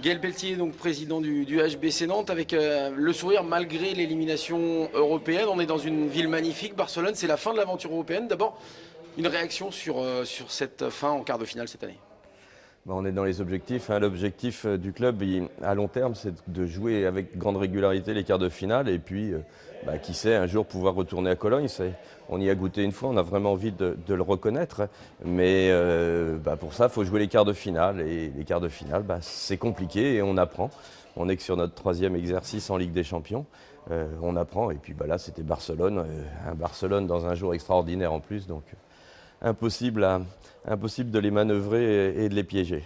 Gaël Pelletier, donc président du HBC Nantes, avec le sourire malgré l'élimination européenne. On est dans une ville magnifique, Barcelone, c'est la fin de l'aventure européenne. D'abord, une réaction sur cette fin en quart de finale cette année. On est dans les objectifs. L'objectif du club à long terme, c'est de jouer avec grande régularité les quarts de finale et puis, qui sait, un jour pouvoir retourner à Cologne. On y a goûté une fois, on a vraiment envie de le reconnaître. Mais pour ça, il faut jouer les quarts de finale. Et les quarts de finale, c'est compliqué et on apprend. On est que sur notre 3e exercice en Ligue des Champions. On apprend et puis là, c'était Barcelone. Un Barcelone dans un jour extraordinaire en plus. Donc impossible de les manœuvrer et de les piéger.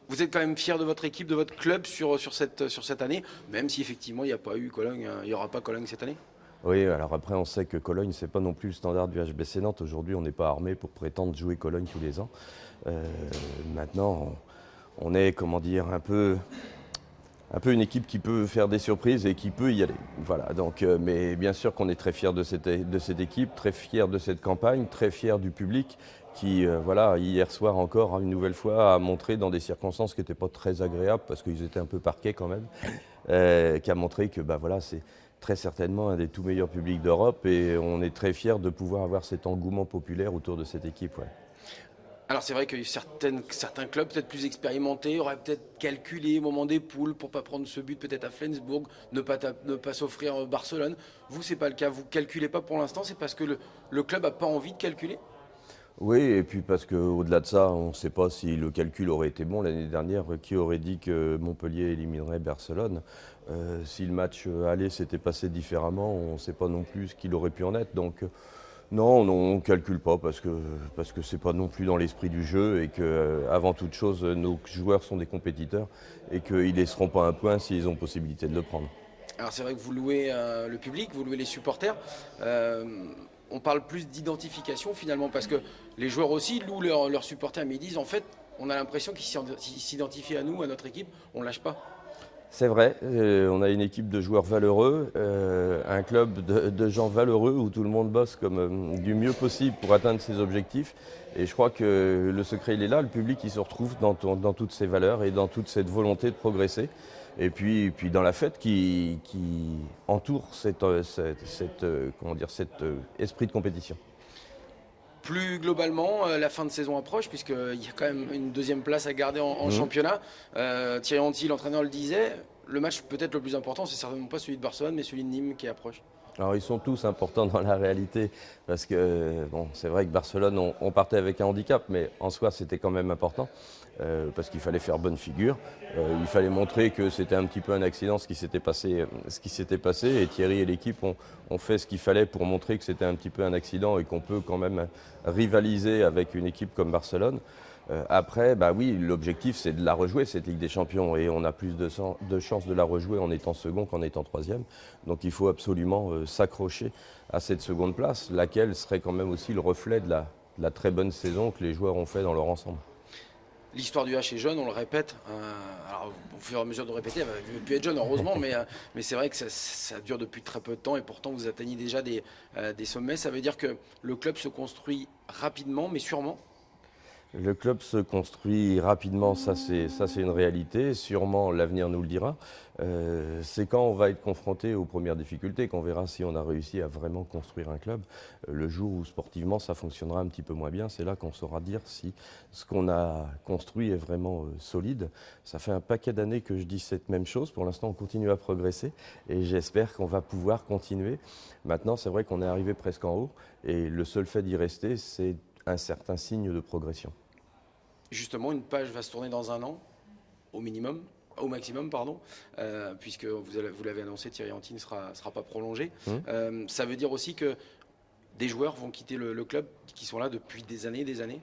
Vous êtes quand même fier de votre équipe, de votre club sur cette année, même si effectivement il n'y a pas eu Cologne, il n'y aura pas Cologne cette année? Oui, alors après on sait que Cologne, c'est pas non plus le standard du HBC Nantes. Aujourd'hui, on n'est pas armé pour prétendre jouer Cologne tous les ans. Maintenant, on est, un peu une équipe qui peut faire des surprises et qui peut y aller. Voilà, donc, mais bien sûr qu'on est très fiers de cette équipe, très fiers de cette campagne, très fiers du public qui, hier soir encore, une nouvelle fois, a montré dans des circonstances qui n'étaient pas très agréables parce qu'ils étaient un peu parqués quand même, qui a montré que c'est très certainement un des tout meilleurs publics d'Europe et on est très fiers de pouvoir avoir cet engouement populaire autour de cette équipe. Ouais. Alors c'est vrai que certains clubs peut-être plus expérimentés auraient peut-être calculé au moment des poules pour ne pas prendre ce but peut-être à Flensburg, ne pas s'offrir Barcelone. Vous, c'est pas le cas, vous ne calculez pas pour l'instant, c'est parce que le club n'a pas envie de calculer? Oui, et puis parce qu'au-delà de ça, on ne sait pas si le calcul aurait été bon. L'année dernière, qui aurait dit que Montpellier éliminerait Barcelone? Si le match aller s'était passé différemment, on ne sait pas non plus ce qu'il aurait pu en être. Donc non, on ne calcule pas parce que ce n'est pas non plus dans l'esprit du jeu et que avant toute chose, nos joueurs sont des compétiteurs et qu'ils ne laisseront pas un point s'ils ont possibilité de le prendre. Alors c'est vrai que vous louez le public, vous louez les supporters. On parle plus d'identification finalement parce que les joueurs aussi louent leurs supporters mais ils disent en fait on a l'impression qu'ils s'identifient à nous, à notre équipe, on ne lâche pas. C'est vrai, on a une équipe de joueurs valeureux, un club de gens valeureux où tout le monde bosse comme du mieux possible pour atteindre ses objectifs. Et je crois que le secret, il est là, le public, il se retrouve dans toutes ces valeurs et dans toute cette volonté de progresser. Et puis dans la fête qui entoure cet esprit de compétition. Plus globalement, la fin de saison approche, puisqu'il y a quand même une deuxième place à garder en championnat. Thierry Henry, l'entraîneur, le disait, le match peut-être le plus important, c'est certainement pas celui de Barcelone, mais celui de Nîmes qui approche. Alors ils sont tous importants dans la réalité, parce que c'est vrai que Barcelone, on partait avec un handicap, mais en soi c'était quand même important, parce qu'il fallait faire bonne figure, il fallait montrer que c'était un petit peu un accident ce qui s'était passé, et Thierry et l'équipe ont fait ce qu'il fallait pour montrer que c'était un petit peu un accident et qu'on peut quand même rivaliser avec une équipe comme Barcelone. Après, oui, l'objectif c'est de la rejouer cette Ligue des Champions et on a plus de chances de la rejouer en étant second qu'en étant 3e. Donc il faut absolument s'accrocher à cette seconde place, laquelle serait quand même aussi le reflet de la très bonne saison que les joueurs ont fait dans leur ensemble. L'histoire du H est jeune, on le répète. Alors, au fur et à mesure de répéter, elle ne veut plus être jeune, heureusement, mais c'est vrai que ça dure depuis très peu de temps et pourtant vous atteignez déjà des sommets. Ça veut dire que le club se construit rapidement, mais sûrement. Le club se construit rapidement, ça c'est une réalité, sûrement l'avenir nous le dira. C'est quand on va être confronté aux premières difficultés qu'on verra si on a réussi à vraiment construire un club. Le jour où sportivement ça fonctionnera un petit peu moins bien, c'est là qu'on saura dire si ce qu'on a construit est vraiment solide. Ça fait un paquet d'années que je dis cette même chose, pour l'instant on continue à progresser et j'espère qu'on va pouvoir continuer. Maintenant c'est vrai qu'on est arrivé presque en haut et le seul fait d'y rester c'est un certain signe de progression. Justement, une page va se tourner dans un an, au maximum, puisque vous l'avez annoncé, Thierry Henry ne sera pas prolongé. Ça veut dire aussi que des joueurs vont quitter le club qui sont là depuis des années et des années?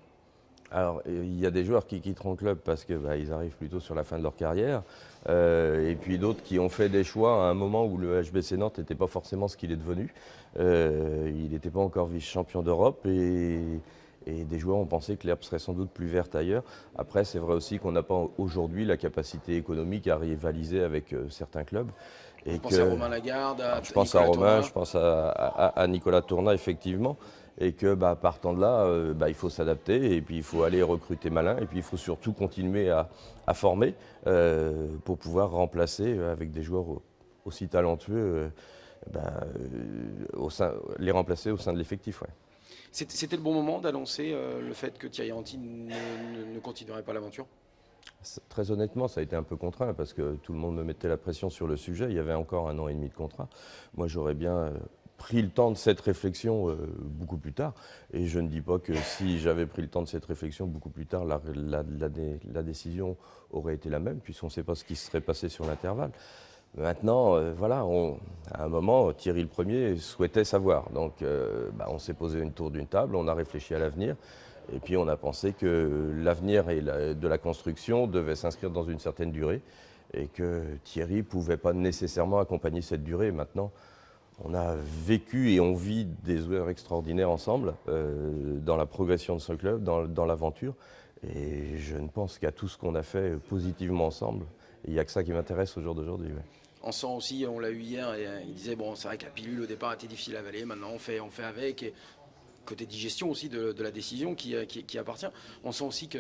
Alors, il y a des joueurs qui quitteront le club parce qu'ils arrivent plutôt sur la fin de leur carrière, et puis d'autres qui ont fait des choix à un moment où le HBC Nantes n'était pas forcément ce qu'il est devenu. Il n'était pas encore vice-champion d'Europe, Et des joueurs ont pensé que l'herbe serait sans doute plus verte ailleurs. Après, c'est vrai aussi qu'on n'a pas aujourd'hui la capacité économique à rivaliser avec certains clubs. Vous pensez à Romain Lagarde, je pense à Romain, je pense à Nicolas Tournat, effectivement. Et que partant de là, il faut s'adapter et puis il faut aller recruter malin et puis il faut surtout continuer à former pour pouvoir remplacer avec des joueurs aussi talentueux, les remplacer au sein de l'effectif. Ouais. C'était le bon moment d'annoncer le fait que Thierry Henry ne continuerait pas l'aventure? Très honnêtement, ça a été un peu contraint parce que tout le monde me mettait la pression sur le sujet. Il y avait encore 1 an et demi de contrat. Moi, j'aurais bien pris le temps de cette réflexion beaucoup plus tard. Et je ne dis pas que si j'avais pris le temps de cette réflexion beaucoup plus tard, la décision aurait été la même, puisqu'on ne sait pas ce qui serait passé sur l'intervalle. Maintenant, à un moment, Thierry le premier souhaitait savoir. Donc, on s'est posé autour d'une table, on a réfléchi à l'avenir. Et puis, on a pensé que l'avenir de la construction devait s'inscrire dans une certaine durée et que Thierry ne pouvait pas nécessairement accompagner cette durée. Maintenant, on a vécu et on vit des heures extraordinaires ensemble dans la progression de ce club, dans l'aventure. Et je ne pense qu'à tout ce qu'on a fait positivement ensemble. Il n'y a que ça qui m'intéresse au jour d'aujourd'hui. Ouais. On sent aussi, on l'a eu hier, et il disait bon, c'est vrai que la pilule au départ était difficile à avaler, maintenant on fait avec. Et côté digestion aussi de la décision qui appartient. On sent aussi que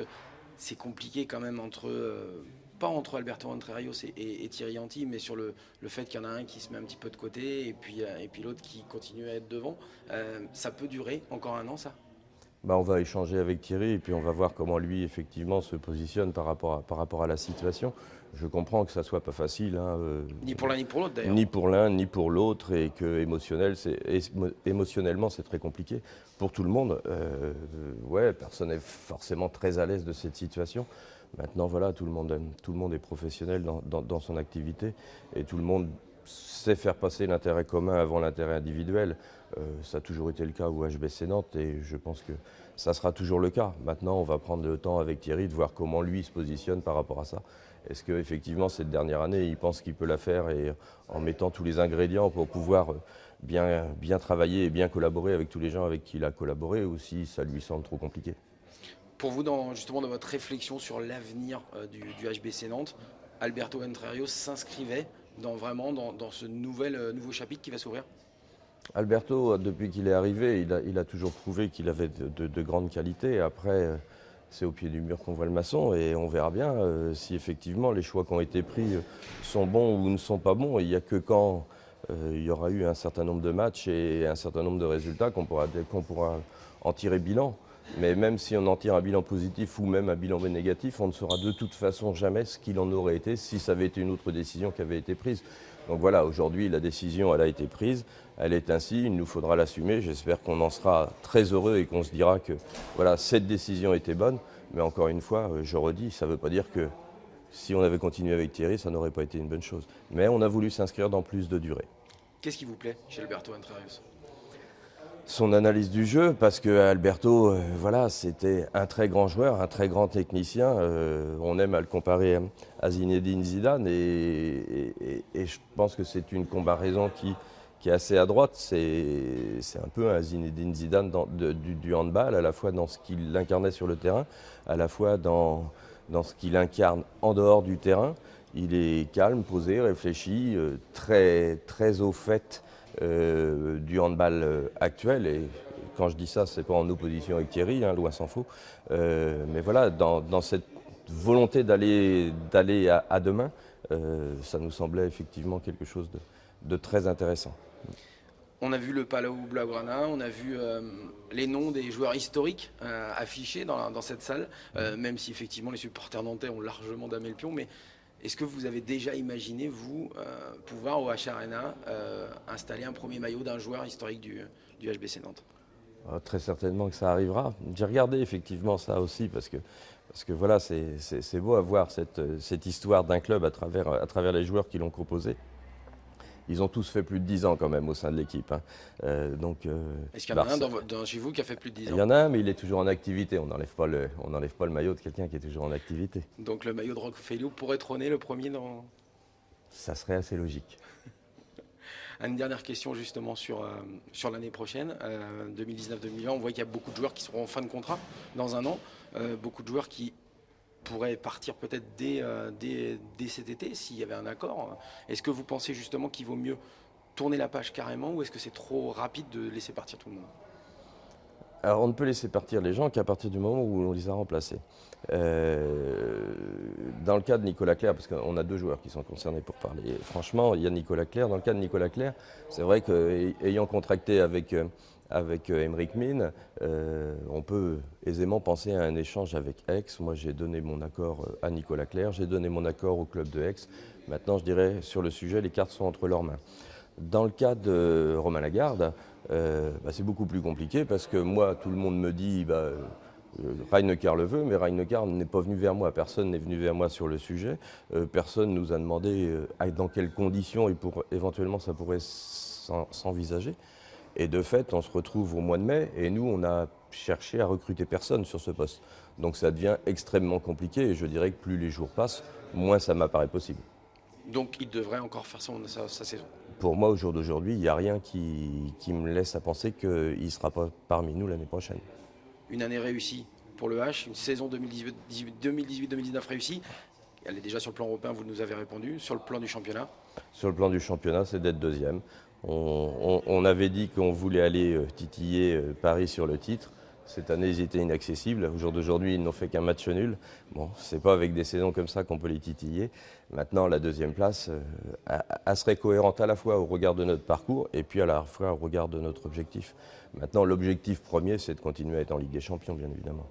c'est compliqué quand même pas entre Alberto Entre Rios et Thierry Henry, mais sur le fait qu'il y en a un qui se met un petit peu de côté et puis l'autre qui continue à être devant. Ça peut durer encore 1 an, ça? On va échanger avec Thierry et puis on va voir comment lui effectivement se positionne par rapport à la situation. Je comprends que ça soit pas facile. Ni pour l'un ni pour l'autre d'ailleurs. Ni pour l'un ni pour l'autre et que émotionnellement c'est très compliqué pour tout le monde. Personne n'est forcément très à l'aise de cette situation. Maintenant voilà, tout le monde est professionnel dans son activité et tout le monde sait faire passer l'intérêt commun avant l'intérêt individuel. Ça a toujours été le cas au HBC Nantes et je pense que ça sera toujours le cas. Maintenant, on va prendre le temps avec Thierry de voir comment lui se positionne par rapport à ça. Est-ce qu'effectivement, cette dernière année, il pense qu'il peut la faire et en mettant tous les ingrédients pour pouvoir bien travailler et bien collaborer avec tous les gens avec qui il a collaboré ou si ça lui semble trop compliqué? Pour vous, justement dans votre réflexion sur l'avenir du HBC Nantes, Alberto Entre Rios s'inscrivait dans ce nouveau chapitre qui va s'ouvrir? Alberto, depuis qu'il est arrivé, il a toujours prouvé qu'il avait de grandes qualités. Après, c'est au pied du mur qu'on voit le maçon et on verra bien si effectivement les choix qui ont été pris sont bons ou ne sont pas bons. Il n'y a que quand il y aura eu un certain nombre de matchs et un certain nombre de résultats qu'on pourra en tirer bilan. Mais même si on en tire un bilan positif ou même un bilan négatif, on ne saura de toute façon jamais ce qu'il en aurait été si ça avait été une autre décision qui avait été prise. Donc voilà, aujourd'hui, la décision, elle a été prise, elle est ainsi, il nous faudra l'assumer. J'espère qu'on en sera très heureux et qu'on se dira que voilà, cette décision était bonne. Mais encore une fois, je redis, ça ne veut pas dire que si on avait continué avec Thierry, ça n'aurait pas été une bonne chose. Mais on a voulu s'inscrire dans plus de durée. Qu'est-ce qui vous plaît chez Alberto Entre Rios? Son analyse du jeu, parce que Alberto, c'était un très grand joueur, un très grand technicien. On aime à le comparer à Zinedine Zidane et je pense que c'est une comparaison qui est assez à droite. C'est un peu un Zinedine Zidane du handball, à la fois dans ce qu'il incarnait sur le terrain, à la fois dans ce qu'il incarne en dehors du terrain. Il est calme, posé, réfléchi, très, très au fait du handball actuel. Et quand je dis ça, c'est pas en opposition avec Thierry, loin s'en faut. Mais voilà, dans cette volonté d'aller à demain, ça nous semblait effectivement quelque chose de très intéressant. On a vu le Palau Blaugrana, on a vu les noms des joueurs historiques affichés dans cette salle, même si effectivement les supporters nantais ont largement damé le pion. Mais est-ce que vous avez déjà imaginé, vous, pouvoir au H Arena installer un premier maillot d'un joueur historique du HBC Nantes? Très certainement que ça arrivera. J'ai regardé effectivement ça aussi parce que voilà, c'est beau à voir cette histoire d'un club à travers les joueurs qui l'ont composé. Ils ont tous fait plus de 10 ans quand même au sein de l'équipe. Est-ce qu'il y en a un chez vous qui a fait plus de 10 ans? Il y en a un, mais il est toujours en activité. On n'enlève pas le maillot de quelqu'un qui est toujours en activité. Donc le maillot de Roque Feliu pourrait trôner le premier dans... Ça serait assez logique. Une dernière question justement sur l'année prochaine, 2019-2020. On voit qu'il y a beaucoup de joueurs qui seront en fin de contrat dans un an, beaucoup de joueurs qui pourraient partir peut-être dès cet été s'il y avait un accord. Est-ce que vous pensez justement qu'il vaut mieux tourner la page carrément ou est-ce que c'est trop rapide de laisser partir tout le monde? Alors on ne peut laisser partir les gens qu'à partir du moment où on les a remplacés. Dans le cas de Nicolas Clerc, parce qu'on a deux joueurs qui sont concernés pour parler, franchement, il y a Nicolas Clerc. Dans le cas de Nicolas Clerc, c'est vrai qu'ayant contracté avec Aymeric Mine, on peut aisément penser à un échange avec Aix. Moi, j'ai donné mon accord à Nicolas Clerc, j'ai donné mon accord au club de Aix. Maintenant, je dirais, sur le sujet, les cartes sont entre leurs mains. Dans le cas de Romain Lagarde, c'est beaucoup plus compliqué parce que moi, tout le monde me dit Rhein-Neckar le veut, mais Rhein-Neckar n'est pas venu vers moi. Personne n'est venu vers moi sur le sujet. Personne nous a demandé dans quelles conditions éventuellement ça pourrait s'envisager. Et de fait, on se retrouve au mois de mai et nous, on a cherché à recruter personne sur ce poste. Donc ça devient extrêmement compliqué et je dirais que plus les jours passent, moins ça m'apparaît possible. Donc il devrait encore faire sa saison. Pour moi, au jour d'aujourd'hui, il n'y a rien qui me laisse à penser qu'il ne sera pas parmi nous l'année prochaine. Une année réussie pour le H, une saison 2018-2019 réussie. Elle est déjà sur le plan européen, vous nous avez répondu. Sur le plan du championnat? Sur le plan du championnat, c'est d'être deuxième. On avait dit qu'on voulait aller titiller Paris sur le titre. Cette année, ils étaient inaccessibles. Au jour d'aujourd'hui, ils n'ont fait qu'un match nul. Bon, c'est pas avec des saisons comme ça qu'on peut les titiller. Maintenant, la deuxième place, elle serait cohérente à la fois au regard de notre parcours et puis à la fois au regard de notre objectif. Maintenant, l'objectif premier, c'est de continuer à être en Ligue des Champions, bien évidemment.